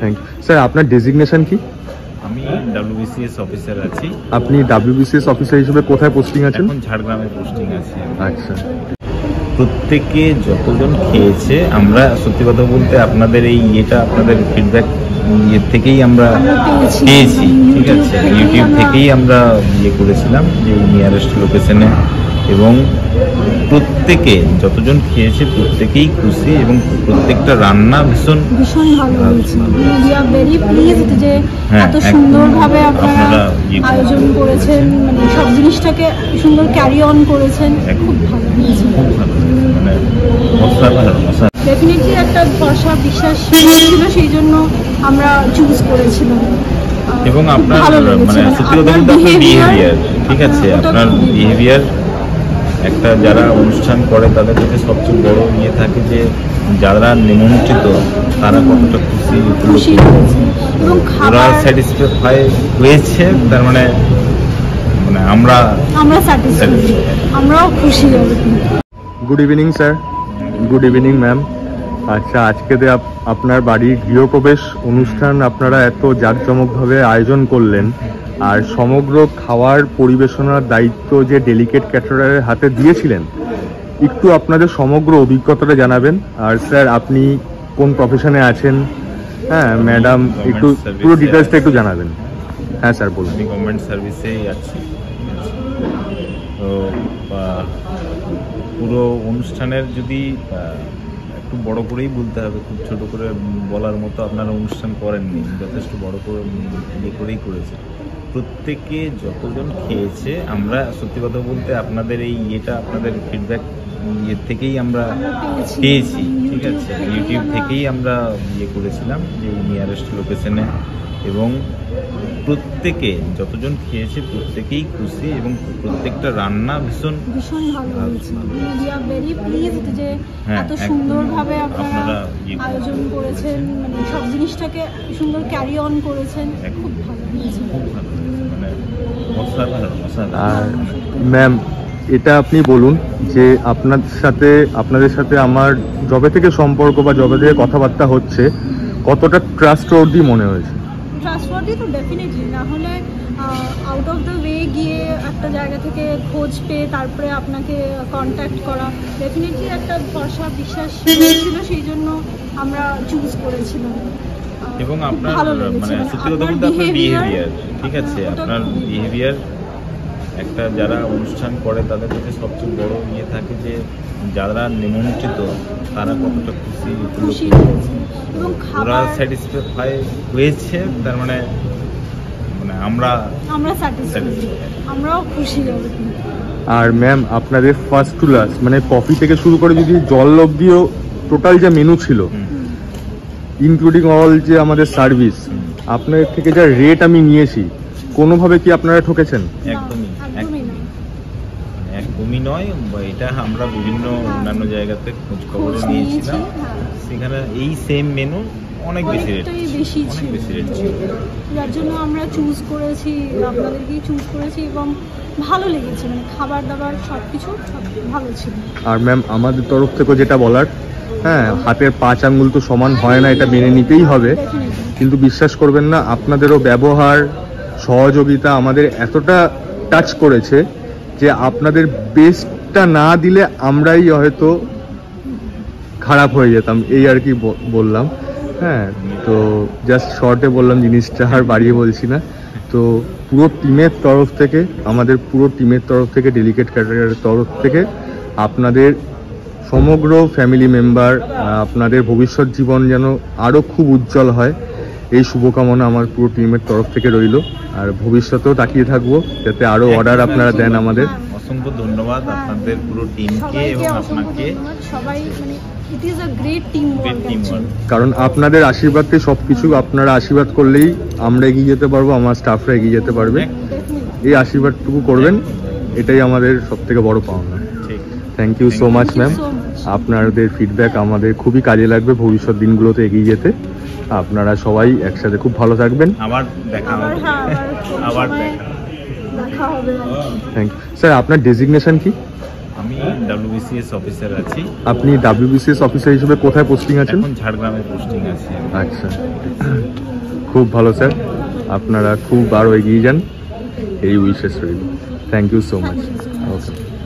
Thank you sir. আপনার designation কি? আমি WBCS অফিসার আছি। আপনি WBCS অফিসার হিসেবে কোথায় পোস্টিং আছেন? এখন ঝাড়গ্রামে পোস্টিং আছি। আচ্ছা। প্রত্যেকে যতজন খেয়েছে, আমরা সত্যি কথা বলতে আপনাদের এই আপনাদের ফিডব্যাক থেকেই আমরা পেয়েছি, ঠিক আছে? ইউটিউব থেকেই আমরা করেছিলাম যে নিয়ারেস্ট লোকেশনে, এবং প্রত্যেকে যতজন খেয়েছে প্রত্যেকেই খুশি, এবং প্রত্যেকটা রান্না ভীষণ ভালো হয়েছে। উই আর ভেরি প্লিজড যে এত সুন্দরভাবে আপনারা আয়োজন করেছেন, মানে সব জিনিসটাকে সুন্দর ক্যারি অন করেছেন। খুব ভালো হয়েছে, মানে অসাধারণ। ডেফিনেটলি একটা ভরসা বিশ্বাস ছিল, সেই জন্য আমরা চুজ করেছিলাম। এবং আপনার মানে সত্যি কথা বলতে আপনার বিহেভিয়ার, ঠিক আছে, আপনার বিহেভিয়ার একটা যারা অনুষ্ঠান করে তাদের কাছে সবচেয়ে বড় থাকে যে যারা নিমন্ত্রিত তারা কতটা খুশি এবং ওরা স্যাটিসফাই হয়েছে, তার মানে আমরা স্যাটিসফাই, আমরাও খুশি। Good evening sir. Good evening ma'am. আচ্ছা, আজকে আপনার বাড়ির গৃহপ্রবেশ অনুষ্ঠান আপনারা এত জাঁকজমকভাবে আয়োজন করলেন, আর সমগ্র খাওয়ার পরিবেশনার দায়িত্ব যে ডেলিকেট ক্যাটারারের হাতে দিয়েছিলেন, একটু আপনাদের সমগ্র অভিজ্ঞতাটা জানাবেন। আর স্যার, আপনি কোন প্রফেশনে আছেন? হ্যাঁ ম্যাডাম, একটু পুরো ডিটেলসটা একটু জানাবেন। হ্যাঁ স্যার বলুন। আমি গভর্নমেন্ট সার্ভিসেই আছি। তো পুরো অনুষ্ঠানের যদি একটু বড় করেই বলতে হবে, খুব ছোট করে বলার মতো আপনারা অনুষ্ঠান করেননি, যথেষ্ট বড় করে করেই করেছে। প্রত্যেকে যতজন খেয়েছে, আমরা সত্যি কথা বলতে আপনাদের এই আপনাদের ফিডব্যাক থেকেই আমরা পেয়েছি, ঠিক আছে? ইউটিউব থেকেই আমরা করেছিলাম যে নিয়ারেস্ট লোকেশনে, এবং প্রত্যেকে যতজন খেয়েছে প্রত্যেকেই খুশি, এবং প্রত্যেকটা রান্না ভীষণ ভালো হয়েছে। উই আর ভেরি প্লিজড যে এত সুন্দরভাবে আপনারা আয়োজন করেছেন, মানে সব জিনিসটাকে সুন্দর ক্যারি অন করেছেন। খুব ভালো হয়েছে, খুব ভালো, মানে অসাধারণ। আর ম্যাম, এটা আপনি বলুন যে আপনাদের সাথে আমার যবে থেকে সম্পর্ক বা যবে থেকে কথাবার্তা হচ্ছে, কতটা ট্রাস্টওয়ার্দি মনে হয়েছে? ট্রাস্টওয়ার্দি তো ডেফিনেটলি, না হলে আউট অফ দ্য ওয়ে গিয়ে একটা জায়গা থেকে খোঁজ পেয়ে তারপরে আপনাকে কন্ট্যাক্ট করা, ডেফিনেটলি একটা ভরসা বিশ্বাস ছিল, সেই জন্য আমরা চুজ করেছিলাম। এবং আপনার মানে সত্যি কথা বলতে আপনার বিহেভিয়ার, ঠিক আছে, আপনার বিহেভিয়ার একটা যারা অনুষ্ঠান করে তাদের কাছে সবচেয়ে বড় থাকে যে যারা নিমন্ত্রিত তারা কতটা খুশি এবং ওরা স্যাটিসফাই হয়েছে, তার মানে আমরা স্যাটিসফাই, আমরাও খুশি। আর ম্যাম, আপনাদের ফার্স্ট টু লাস্ট মানে কফি থেকে শুরু করে যদি জল অবধিও টোটাল যে মেনু ছিল, ইনক্লুডিং অল যে আমাদের সার্ভিস, আপনাদের থেকে যা রেট আমি নিয়েছি, কোনোভাবে কি আপনারা ঠকেছেন? একদমই নয়। এটা আমরা বিভিন্ন অন্যান্য জায়গাতে খোঁজ খবর নিয়েছিলাম, সেখানে এই সেম মেনু অনেক বেশি রেট ছিল, যার জন্য আমরা চুজ করেছি, আপনাদেরকেই চুজ করেছি, এবং ভালো লেগেছে, মানে খাবার দাবার সবকিছু ভালো ছিল। আর ম্যাম, আমাদের তরফ থেকে যেটা বলার, হ্যাঁ, হাতের 5 আঙ্গুল তো সমান হয় না, এটা মেনে নিতেই হবে, কিন্তু বিশ্বাস করবেন না, আপনাদেরও ব্যবহার সহযোগিতা আমাদের এতটা টাচ করেছে যে আপনাদের বেস্টটা না দিলে আমরাই হয়তো খারাপ হয়ে যেতাম, এই আর কি বললাম। হ্যাঁ, তো জাস্ট শর্টে বললাম জিনিসটা, আর বাড়িয়ে বলছি না। তো পুরো টিমের তরফ থেকে, আমাদের পুরো টিমের তরফ থেকে, ডেলিকেট ক্যাটারারের তরফ থেকে আপনাদের সমগ্র ফ্যামিলি মেম্বার, আপনাদের ভবিষ্যৎ জীবন যেন আরও খুব উজ্জ্বল হয়, এই শুভকামনা আমার পুরো টিমের তরফ থেকে রইল। আর ভবিষ্যতেও তাকিয়ে থাকবো যাতে আরও অর্ডার আপনারা দেন আমাদের। অসংখ্য ধন্যবাদ আপনাদের পুরো টিমকে এবং আপনাকে, সবাই, মানে it is a great team work, কারণ আপনাদের আশীর্বাদকে সবকিছু, আপনারা আশীর্বাদ করলেই আমরা এগিয়ে যেতে পারবো, আমার স্টাফরা এগিয়ে যেতে পারবে। এই আশীর্বাদটুকু করবেন, এটাই আমাদের সবথেকে বড় পাওনা। Thank you so much ma'am. আপনাদের ফিডব্যাক আমাদের খুবই কাজে লাগবে ভবিষ্যৎ দিনগুলোতে এগিয়ে যেতে। আপনারা সবাই একসাথে খুব ভালো থাকবেন। আবার দেখা হবে। Thank you sir. আপনার ডেজিগনেশন কি? আমি WBCS অফিসার আছি। আপনি WBCS অফিসার হিসেবে কোথায় পোস্টিং আছেন? এখন ঝাড়গ্রামে পোস্টিং আছি। আচ্ছা। খুব ভালো স্যার, আপনারা খুব আরও এগিয়ে যান, এই উইশেস রইল। Thank you so much. Thank you so much. Okay.